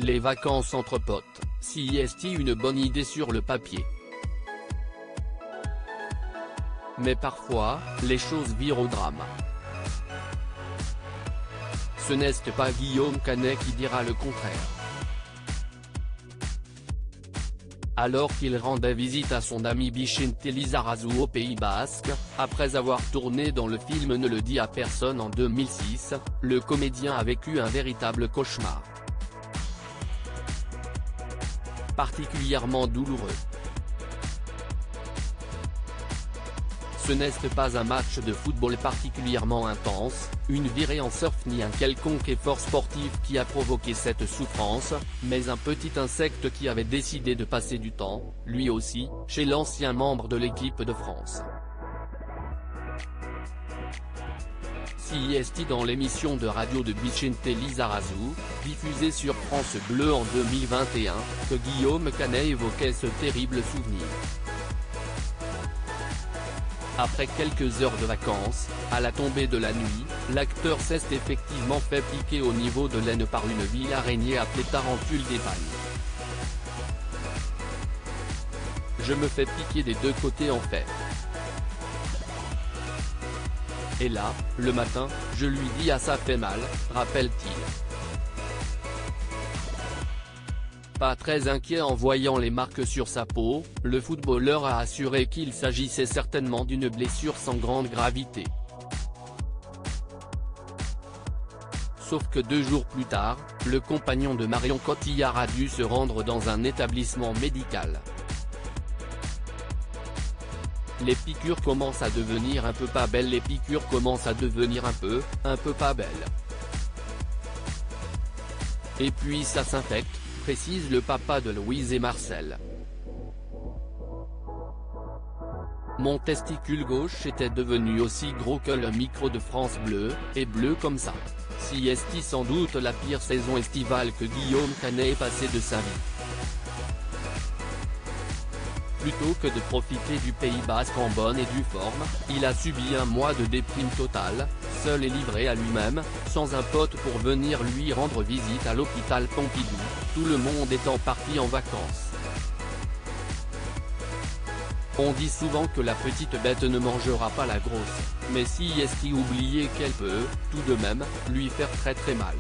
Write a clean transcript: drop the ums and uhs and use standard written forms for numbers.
Les vacances entre potes, si est une bonne idée sur le papier. Mais parfois, les choses virent au drame. Ce n'est pas Guillaume Canet qui dira le contraire. Alors qu'il rendait visite à son ami Vicente Lizarazu au Pays Basque, après avoir tourné dans le film Ne le dis à personne en 2006, le comédien a vécu un véritable cauchemar. Particulièrement douloureux. Ce n'est pas un match de football particulièrement intense, une virée en surf ni un quelconque effort sportif qui a provoqué cette souffrance, mais un petit insecte qui avait décidé de passer du temps, lui aussi, chez l'ancien membre de l'équipe de France. Si est dans l'émission de radio de Vicente Lizarazu, diffusée sur France Bleu en 2021, que Guillaume Canet évoquait ce terrible souvenir. Après quelques heures de vacances, à la tombée de la nuit, l'acteur s'est effectivement fait piquer au niveau de l'aine par une vieille araignée appelée tarentule des bagnes. Je me fais piquer des deux côtés en fait. Et là, le matin, je lui dis ah ça fait mal, rappelle-t-il. Pas très inquiet en voyant les marques sur sa peau, le footballeur a assuré qu'il s'agissait certainement d'une blessure sans grande gravité. Sauf que 2 jours plus tard, le compagnon de Marion Cotillard a dû se rendre dans un établissement médical. Les piqûres commencent à devenir un peu pas belles, les piqûres commencent à devenir un peu pas belles. Et puis ça s'infecte, précise le papa de Louise et Marcel. Mon testicule gauche était devenu aussi gros que le micro de France Bleu, et bleu comme ça. Si est sans doute la pire saison estivale que Guillaume Canet ait passée de sa vie. Plutôt que de profiter du Pays Basque en bonne et due forme, il a subi un mois de déprime totale, seul et livré à lui-même, sans un pote pour venir lui rendre visite à l'hôpital Pompidou, tout le monde étant parti en vacances. On dit souvent que la petite bête ne mangera pas la grosse, mais si est oublier qu'elle peut, tout de même, lui faire très mal.